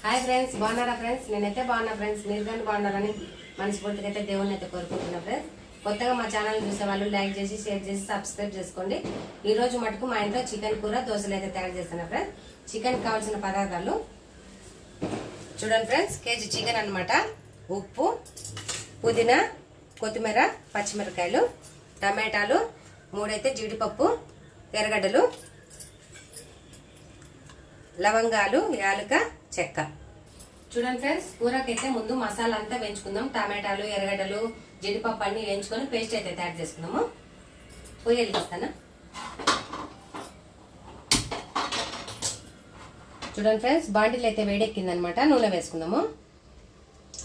Hi friends, బాగున్నారా friends? నేనైతే బాగున్నా ఫ్రెండ్స్. మీరు కానీ బాగున్నారని మనస్ఫూర్తిగా అయితే దేవుని అయితే కోరుకుంటున్నా ఫ్రెండ్స్. కొత్తగా మా ఛానల్ చూసే వాళ్ళు లైక్ చేసి, షేర్ చేసి, సబ్స్క్రైబ్ చేసుకోండి. ఈ రోజు మటుకు మా ఇంట్లో చికెన్ కూర, దోశలు అయితే తయారు చేస్తున్నా ఫ్రెండ్స్. చికెన్ కావాల్సిన పదార్థాలు చూడండి ఫ్రెండ్స్. కేజీ చికెన్ అనమాట. ఉప్పు, పుదీనా, కొత్తిమీర, పచ్చిమిరకాయలు, టమాటాలు, 3 అయితే జీడిపప్పు, ఎర్రగడ్డలు, లవంగాలు, యాలక, చెక్క. చూడండి ఫ్రెండ్స్, కూరకైతే ముందు మసాలా అంతా వేయించుకుందాం. టమాటాలు, ఎర్రగడ్డలు, జీడిపప్పు అన్ని వేయించుకొని పేస్ట్ అయితే తయారు చేసుకుందాము. పొయ్యి వెలిగిస్తాను. చూడండి ఫ్రెండ్స్, బాండిల్ అయితే వేడెక్కిందనమాట. నూనె వేసుకుందాము.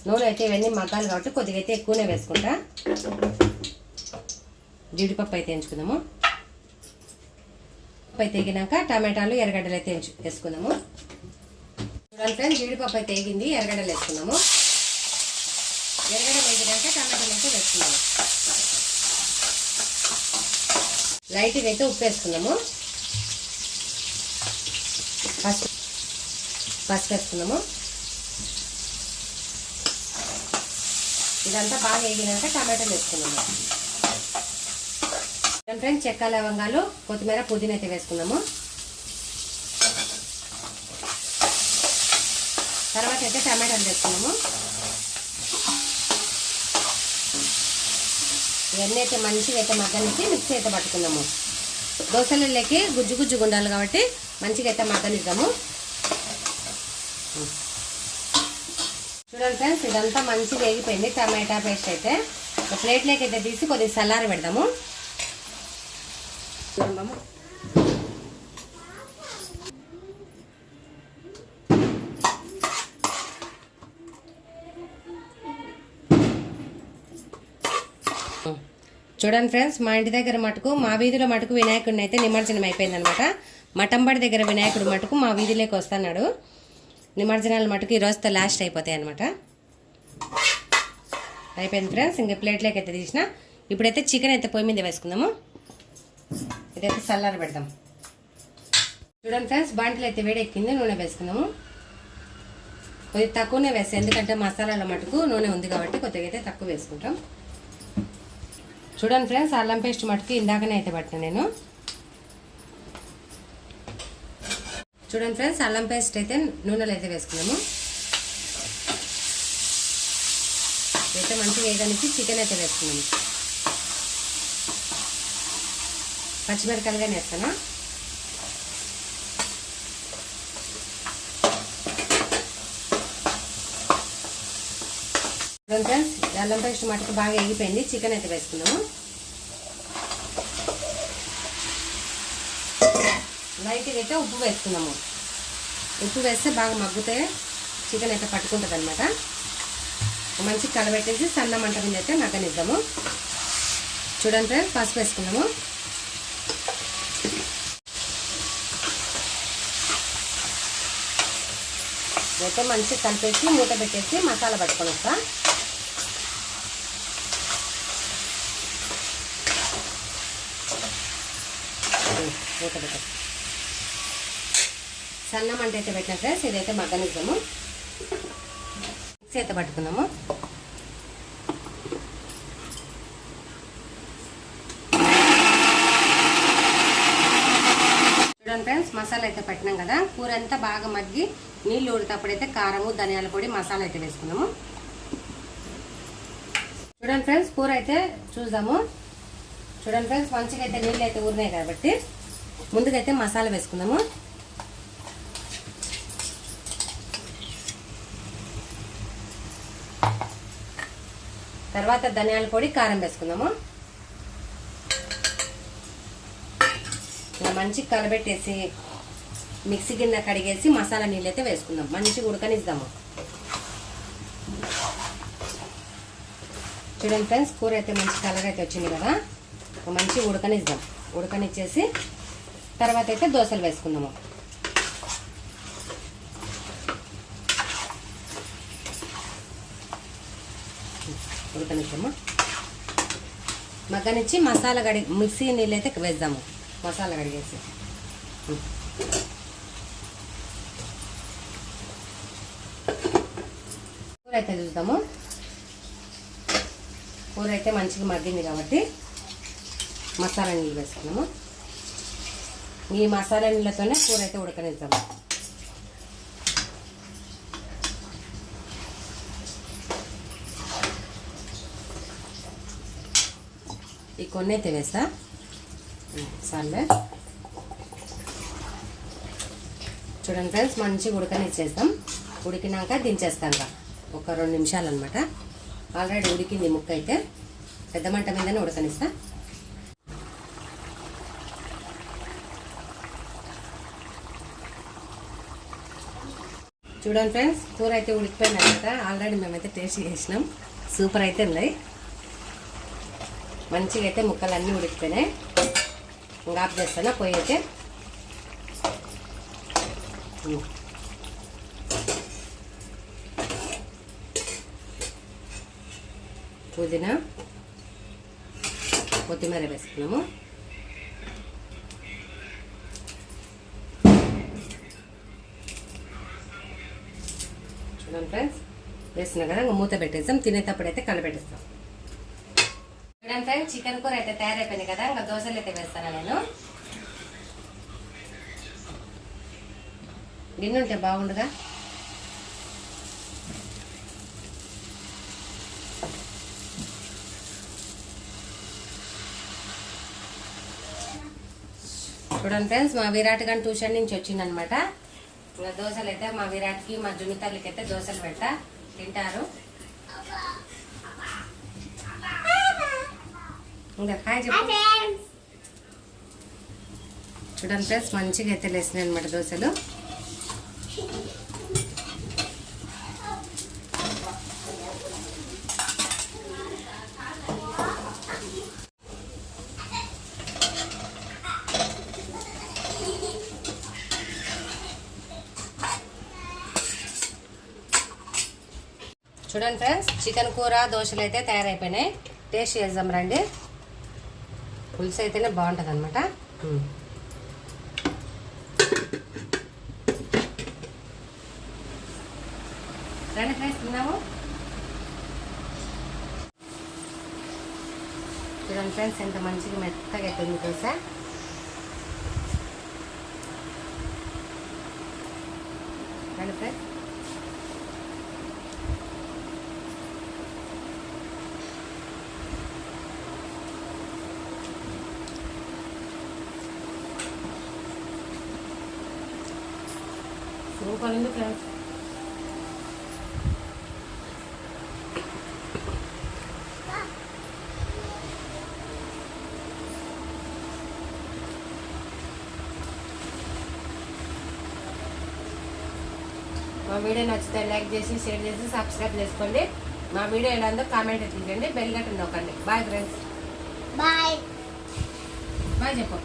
నూనె అయితే ఇవన్నీ మగ్గాలు కాబట్టి కొద్దిగా అయితే ఎక్కువనే వేసుకుంటా. జీడిపప్పు అయితే వేయించుకుందాము. అయితే ఎగినాక టమాటాలు, ఎర్రగడ్డలు అయితే వేసుకుందాము. చూడండి ఫ్రెండ్స్, జీడిపప్పు అయితే వేగింది. ఎర్రగడ్డలు వేసుకుందాము. ఎర్రగడ్డలు వేగినాక టమాటాలు అయితే వేసుకుందాము. లైట్గా అయితే ఉప్పు వేసుకుందాము. పసుపు వేసుకుందాము. ఇదంతా బాగా వేగినాక టమాటాలు వేసుకుందాము. ఫ్రెండ్స్, చెక్క, లవంగాలు, కొత్తిమీర, పుదీనా అయితే వేసుకుందాము. తర్వాత అయితే టమాటాలు వేసుకున్నాము. ఇవన్నీ అయితే మంచిగా అయితే మగ్గనిచ్చి మిక్సీ అయితే పట్టుకుందాము. దోశలకి గుజ్జు గుజ్జుగా ఉండాలి కాబట్టి మంచిగా అయితే మగ్గనిద్దాము. చూడండి ఫ్రెండ్స్, ఇదంతా మంచిగా వేగిపోయింది. టమాటా పేస్ట్ అయితే ఒక ప్లేట్లోకి అయితే తీసి కొద్దిగా చల్లారి పెడదాము. చూడమ్మా, చూడండి ఫ్రెండ్స్, మా ఇంటి దగ్గర మటుకు, మా వీధిలో మటుకు వినాయకుడిని అయితే నిమజ్జనం అయిపోయింది అనమాట. మఠంబడి దగ్గర వినాయకుడు మటుకు మా వీధిలోకి వస్తున్నాడు. నిమజ్జనాలు మటుకు ఈ రోజుతో లాస్ట్ అయిపోతాయి అనమాట. అయిపోయింది ఫ్రెండ్స్. ఇంక ప్లేట్లోకి అయితే తీసిన. ఇప్పుడైతే చికెన్ అయితే పొయ్యి మీద వేసుకుందాము. ఇదైతే చల్లారి పెడదాం. చూడండి ఫ్రెండ్స్, బాంటిల్ అయితే వేడెక్కింది. నూనె వేసుకుందాము. కొద్దిగా తక్కువనే వేస్తాం, ఎందుకంటే మసాలాల మటుకు నూనె ఉంది కాబట్టి కొద్దిగా అయితే తక్కువ వేసుకుంటాం. చూడండి ఫ్రెండ్స్, అల్లం పేస్ట్ మటుకు ఇందాకనే అయితే పట్టిన నేను. చూడండి ఫ్రెండ్స్, అల్లం పేస్ట్ అయితే నూనెలో అయితే వేసుకున్నాము. అయితే మంచిగా వేయడానికి చికెన్ అయితే వేసుకున్నాము. పచ్చిమిరకాయలుగానే వేస్తాను. ఫ్రెండ్స్, అల్లం పేస్ట్ మటుకు బాగా ఎగిపోయింది. చికెన్ అయితే వేసుకున్నాము. లైట్గా అయితే ఉప్పు వేసుకున్నాము. ఉప్పు వేస్తే బాగా మగ్గితే చికెన్ అయితే పట్టుకుంటుంది అనమాట. మంచిగా కలబెట్టేసి సన్న మంట మీద అయితే మగ్గనిద్దాము. చూడండి ఫ్రెండ్స్, పసుపు వేసుకున్నాము. అయితే మంచిగా కలిపేసి మూత పెట్టేసి మసాలా పట్టుకొని వస్తా. మూత పెట్ట సన్న మంట అయితే పెట్టిన ఫ్రెండ్స్. ఇదైతే మగ్గనిద్దాము. మిక్సీ అయితే పట్టుకుందాము. చూడండి ఫ్రెండ్స్, మసాలా అయితే పెట్టినాం కదా. కూర అంతా బాగా మగ్గి నీళ్ళు ఊడితేప్పుడైతే కారము, ధనియాల పొడి, మసాలా అయితే వేసుకున్నాము. చూడండి ఫ్రెండ్స్, కూర అయితే చూద్దాము. చూడండి ఫ్రెండ్స్, మంచిగా అయితే నీళ్ళు అయితే ఊరినాయి కాబట్టి ముందుగా అయితే మసాలా వేసుకుందాము. తర్వాత ధనియాల పొడి, కారం వేసుకుందాము. ఇలా మంచిగా కలబెట్టేసి మిక్సీ గిన్నె కడిగేసి మసాలా నీళ్ళు అయితే వేసుకుందాం. మంచిగా ఉడకనిద్దాము. చూడండి ఫ్రెండ్స్, కూర అయితే మంచి కలర్ అయితే వచ్చింది కదా. మంచిగా ఉడకనిద్దాం. ఉడకనిచ్చేసి తర్వాత అయితే దోశలు వేసుకుందాము. ఉడకనిద్దాము. మగ్గనిచ్చి మసాలా మిక్సీ నీళ్ళు అయితే వేద్దాము. మసాలా కడిగేసి అయితే చూద్దాము. కూర అయితే మంచిగా మగ్గింది కాబట్టి మసాలా నీళ్ళు వేసుకున్నాము. ఈ మసాలా నీళ్ళతోనే కూర అయితే ఉడకనిద్దాము. ఈ కొన్ని అయితే వేస్తా సర్లే. చూడండి ఫ్రెండ్స్, మంచిగా ఉడకనిచ్చేస్తాం. ఉడికినాక దించేస్తాం ఒక 2 నిమిషాలు అనమాట. ఆల్రెడీ ఉడికింది ముక్క అయితే. పెద్ద మంట మీదనే ఉడకనిస్తా. చూడండి ఫ్రెండ్స్, కూర అయితే ఉడికిపోయింది కదా. ఆల్రెడీ మేమైతే టేస్ట్ చేసినాం. సూపర్ అయితే ఉన్నాయి. మంచిగా అయితే ముక్కలన్నీ ఉడికిపోయినాయి. ఇంకా ఆఫ్ చేస్తాను పొయ్యి అయితే. పుదీనా కొత్తిమీర వేసుకున్నాము. చూడండి ఫ్రెండ్స్, వేసినా కదా ఇంకా మూత పెట్టేస్తాం. తినేటప్పుడు అయితే కలపెట్టేస్తాం. చూడండి ఫ్రెండ్స్, చికెన్ కూర అయితే తయారైపోయింది కదా. ఇంకా దోశలు అయితే వేస్తాను నేను. గిన్నె ఉంటే బాగుండగా. చూడండి ఫ్రెండ్స్, మా విరాట్ గాని ట్యూషన్ నుంచి వచ్చిందనమాట. ఇంకా దోశలు అయితే మా విరాట్కి మా జునితల్లికి అయితే దోశలు పెట్టా తింటారు. ఇంకా హాయ్ చెప్పు. చూడండి ఫ్రెండ్స్, మంచిగా అయితే లేసినాయి అనమాట దోశలు. చూడండి ఫ్రెండ్స్, చికెన్ కూర దోశలు అయితే తయారైపోయినాయి. టేస్ట్ చేద్దాం రండి. పులుసు అయితేనే బాగుంటుంది అనమాట. రండి ఫ్రెండ్స్, తిన్నాము. చూడండి ఫ్రెండ్స్, ఎంత మంచిగా మెత్తగా అయిపోయింది దోశ. రండి ఫ్రెండ్స్. సూపర్ ఉంది ఫ్రెండ్స్. మా వీడియో నచ్చితే లైక్ చేసి షేర్ చేసి సబ్స్క్రైబ్ చేసుకోండి. మా వీడియో ఎలా ఉందో కామెంట్ ఎత్తించండి. బెల్ గట్ట నొక్కండి. Bye friends. బాయ్ బాయ్ చెప్పు.